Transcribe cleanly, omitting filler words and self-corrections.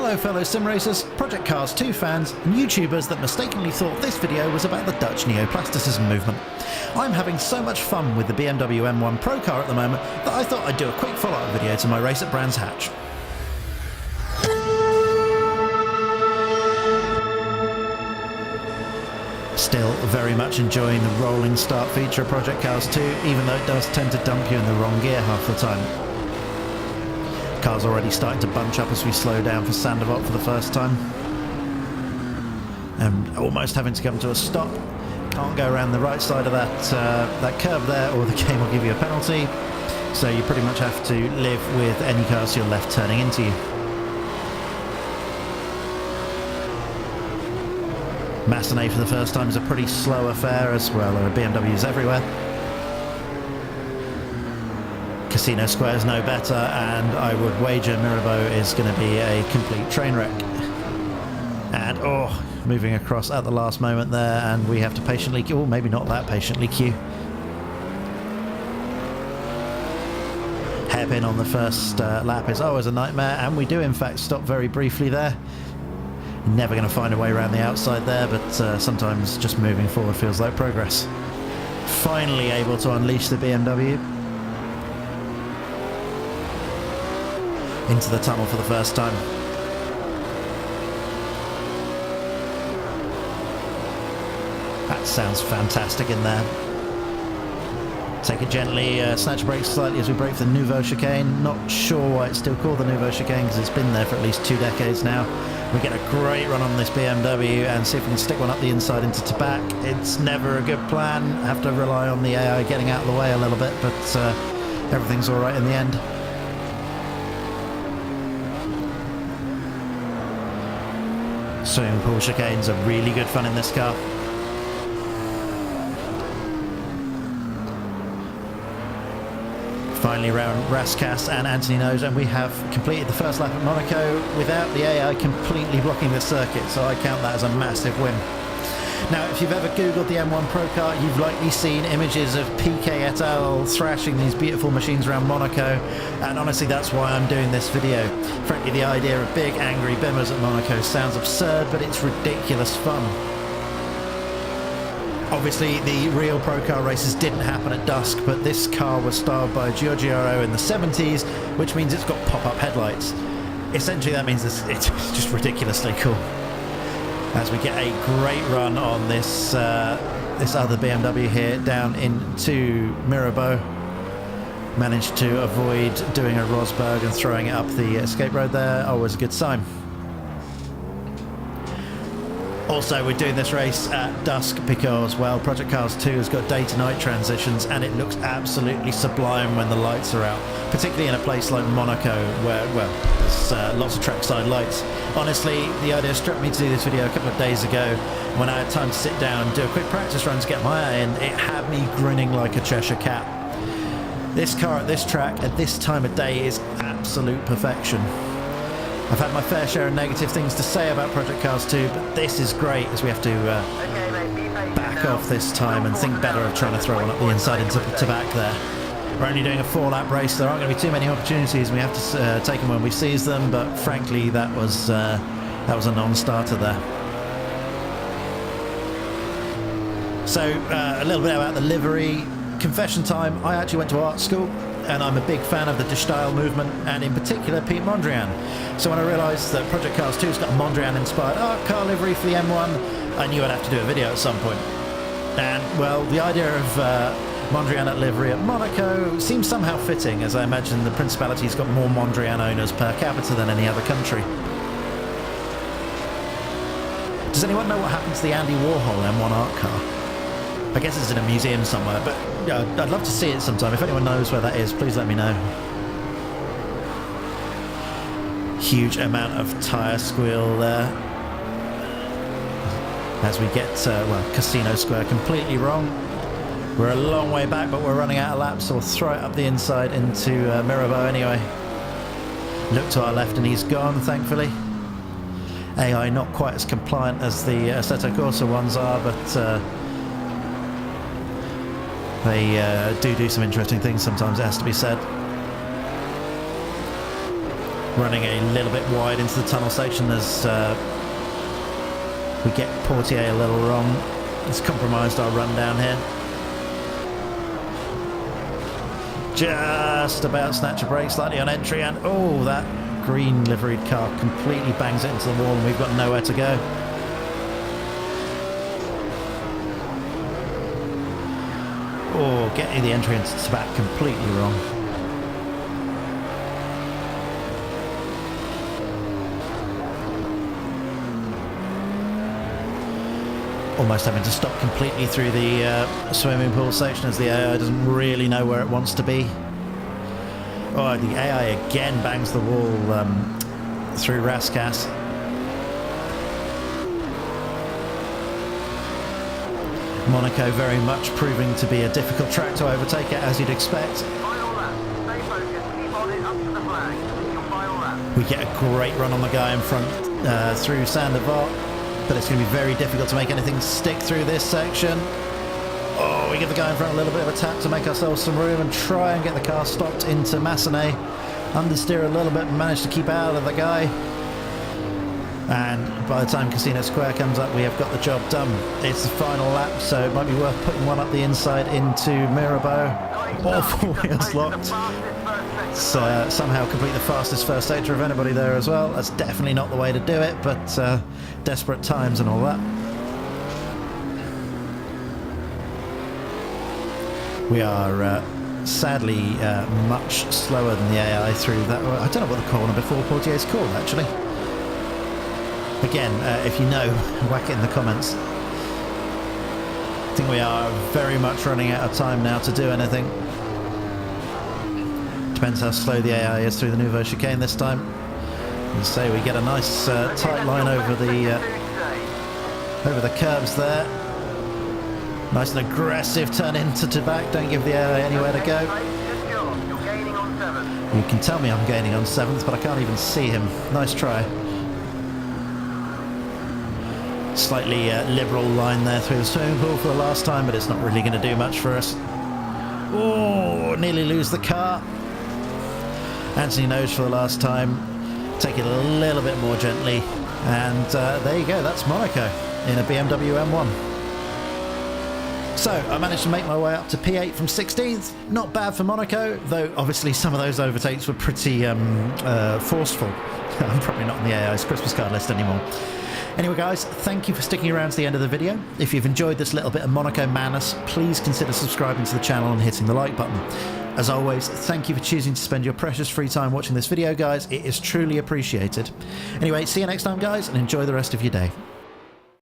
Hello fellow sim racers, Project Cars 2 fans and YouTubers that mistakenly thought this video was about the Dutch neoplasticism movement. I'm having so much fun with the BMW M1 Procar at the moment that I thought I'd do a quick follow-up video to my race at Brands Hatch. Still very much enjoying the rolling start feature of Project Cars 2, even though it does tend to dump you in the wrong gear half the time. Car's already starting to bunch up as we slow down for Sandoval for the first time. And almost having to come to a stop. Can't go around the right side of that curve there or the game will give you a penalty. So you pretty much have to live with any cars to your left turning into you. Massenet for the first time is a pretty slow affair as well. There are BMWs everywhere. Casino Square's no better, and I would wager Mirabeau is going to be a complete train wreck. And moving across at the last moment there, and we have to patiently queue. Oh, maybe not that patiently queue. Hairpin on the first lap is always a nightmare, and we do in fact stop very briefly there. Never going to find a way around the outside there, but sometimes just moving forward feels like progress. Finally able to unleash the BMW. Into the tunnel for the first time. That sounds fantastic in there. Take it gently, snatch brakes slightly as we brake for the Nouveau Chicane. Not sure why it's still called the Nouveau Chicane because it's been there for at least 2 decades now. We get a great run on this BMW and see if we can stick one up the inside into Tabac. It's never a good plan. Have to rely on the AI getting out of the way a little bit, but everything's alright in the end. Swimming pool chicanes are really good fun in this car. Finally around Rascasse and Anthony Nose, and we have completed the first lap at Monaco without the AI completely blocking the circuit, so I count that as a massive win. Now, if you've ever googled the M1 Procar, you've likely seen images of Piquet et al. Thrashing these beautiful machines around Monaco, and honestly that's why I'm doing this video. Frankly, the idea of big angry Bimmers at Monaco sounds absurd, but it's ridiculous fun. Obviously, the real Procar races didn't happen at dusk, but this car was styled by Giugiaro in the 70s, which means it's got pop-up headlights. Essentially, that means it's just ridiculously cool. As we get a great run on this this other BMW here down into Mirabeau. Managed to avoid doing a Rosberg and throwing it up the escape road there. Always a good sign. Also, we're doing this race at dusk because, well, Project Cars 2 has got day to night transitions and it looks absolutely sublime when the lights are out, particularly in a place like Monaco where, well, there's lots of trackside lights. Honestly, the idea struck me to do this video a couple of days ago when I had time to sit down and do a quick practice run to get my eye in. It had me grinning like a Cheshire cat. This car at this track at this time of day is absolute perfection. I've had my fair share of negative things to say about Project Cars 2, but this is great as we have to back off this time and think better of trying to throw one up the inside into Tabac there. We're only doing a 4-lap race. There aren't going to be too many opportunities. We have to take them when we seize them, but frankly that was a non-starter there. So a little bit about the livery. Confession time, I actually went to art school and I'm a big fan of the De Stijl movement and in particular Pete Mondrian. So when I realised that Project Cars 2's got a Mondrian inspired art car livery for the M1, I knew I'd have to do a video at some point. And well, the idea of Mondrian at livery at Monaco seems somehow fitting, as I imagine the Principality's got more Mondrian owners per capita than any other country. Does anyone know what happened to the Andy Warhol M1 art car? I guess it's in a museum somewhere, but yeah, I'd love to see it sometime. If anyone knows where that is, please let me know. Huge amount of tyre squeal there. As we get, well, Casino Square completely wrong. We're a long way back, but we're running out of laps, so we'll throw it up the inside into Mirabeau anyway. Look to our left and he's gone, thankfully. AI not quite as compliant as the Assetto Corsa ones are, but they do some interesting things sometimes, it has to be said. Running a little bit wide into the tunnel section as we get Portier a little wrong. It's compromised our run down here. Just about snatch a break slightly on entry, and oh, that green liveried car completely bangs it into the wall and we've got nowhere to go. Oh, getting the entry into the back completely wrong. Almost having to stop completely through the swimming pool section as the AI doesn't really know where it wants to be. Oh, the AI again bangs the wall through Raskas. Monaco very much proving to be a difficult track to overtake it, as you'd expect. Final lap. Stay focused. Keep on it up to the flag. Your final lap. We get a great run on the guy in front through Sandoval, but it's going to be very difficult to make anything stick through this section. Oh, we give the guy in front a little bit of a tap to make ourselves some room and try and get the car stopped into Massenet. Understeer a little bit and manage to keep out of the guy. And by the time Casino Square comes up, we have got the job done. It's the final lap, so it might be worth putting one up the inside into Mirabeau. All four wheels locked. Somehow complete the fastest first sector of anybody there as well. That's definitely not the way to do it, but desperate times and all that. We are sadly much slower than the AI through that. I don't know what the corner before Portier is called, actually. Again, if you know, whack it in the comments. I think we are very much running out of time now to do anything. Depends how slow the AI is through the Nouveau chicane this time. As I say, we get a nice tight line over the curbs there. Nice and aggressive turn into to back. Don't give the AI anywhere to go. You can tell me I'm gaining on 7th, but I can't even see him. Nice try. Slightly liberal line there through the swimming pool for the last time, but it's not really going to do much for us. Oh, nearly lose the car. Anthony knows for the last time. Take it a little bit more gently. And there you go, that's Monaco in a BMW M1. So I managed to make my way up to P8 from 16th. Not bad for Monaco, though obviously some of those overtakes were pretty forceful. I'm probably not on the AI's Christmas card list anymore. Anyway guys, thank you for sticking around to the end of the video. If you've enjoyed this little bit of Monaco madness, please consider subscribing to the channel and hitting the like button. As always, thank you for choosing to spend your precious free time watching this video, guys. It is truly appreciated. Anyway, see you next time, guys, and enjoy the rest of your day.